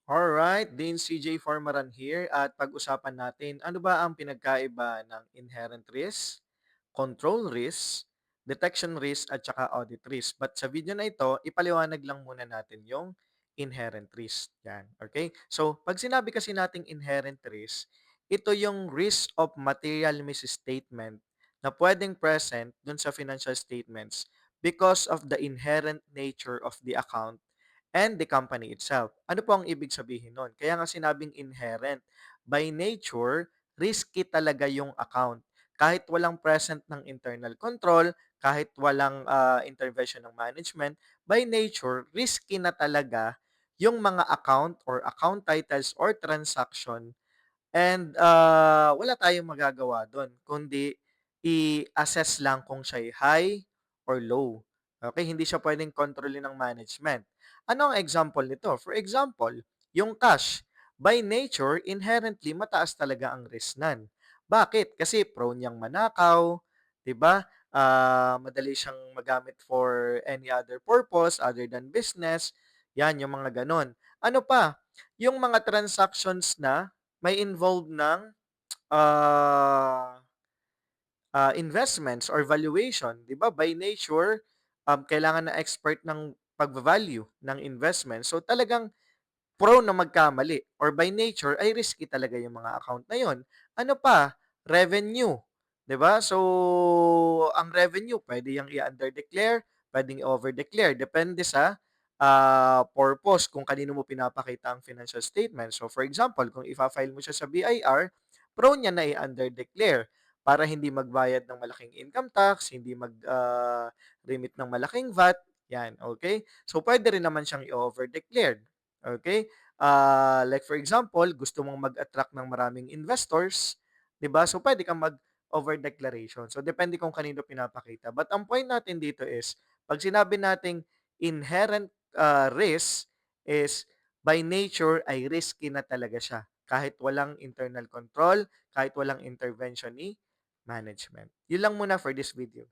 Alright, Dean CJ Formaran here at pag-usapan natin ano ba ang pinagkaiba ng inherent risk, control risk, detection risk at saka audit risk. But sa video na ito, ipaliwanag lang muna natin yung inherent risk. Yan, okay? So, pag sinabi kasi nating inherent risk, ito yung risk of material misstatement na pwedeng present dun sa financial statements because of the inherent nature of the account and the company itself. Ano po ang ibig sabihin nun? Kaya nga sinabing inherent. By nature, risky talaga yung account. Kahit walang present ng internal control, kahit walang intervention ng management, by nature, risky na talaga yung mga account or account titles or transaction. And, wala tayong magagawa dun kundi i-assess lang kung siya'y high or low. Okay, hindi siya puwedeng kontrolin ng management. Ano ang example nito? For example, yung cash. By nature, inherently mataas talaga ang risk nan. Bakit? Kasi prone niyang manakaw, 'di ba? Madali siyang magamit for any other purpose other than business, 'yan yung mga gano'n. Ano pa? Yung mga transactions na may involved ng, ah, investments or valuation, 'di ba? By nature, kailangan ng expert ng pagva-value ng investment. So, talagang prone na magkamali or by nature ay risky talaga yung mga account na yun. Ano pa? Revenue, 'di ba? So, ang revenue pwede yang i-under-declare, puwedeng i-over-declare depende sa, purpose kung kanino mo pinapakita ang financial statement. So, for example, kung ifa-file mo siya sa BIR, prone yan na i-under-declare para hindi magbayad ng malaking income tax, hindi remit ng malaking VAT, 'yan, okay? So, puwede rin naman siyang i-over-declared, okay? Like for example, gusto mong mag-attract ng maraming investors, 'di ba? So puwede kang mag-over declaration. So depende kung kanino pinapakita. But ang point natin dito is 'pag sinabi nating inherent risk is by nature ay risky na talaga siya kahit walang internal control, kahit walang intervention ni management. Yun lang muna for this video.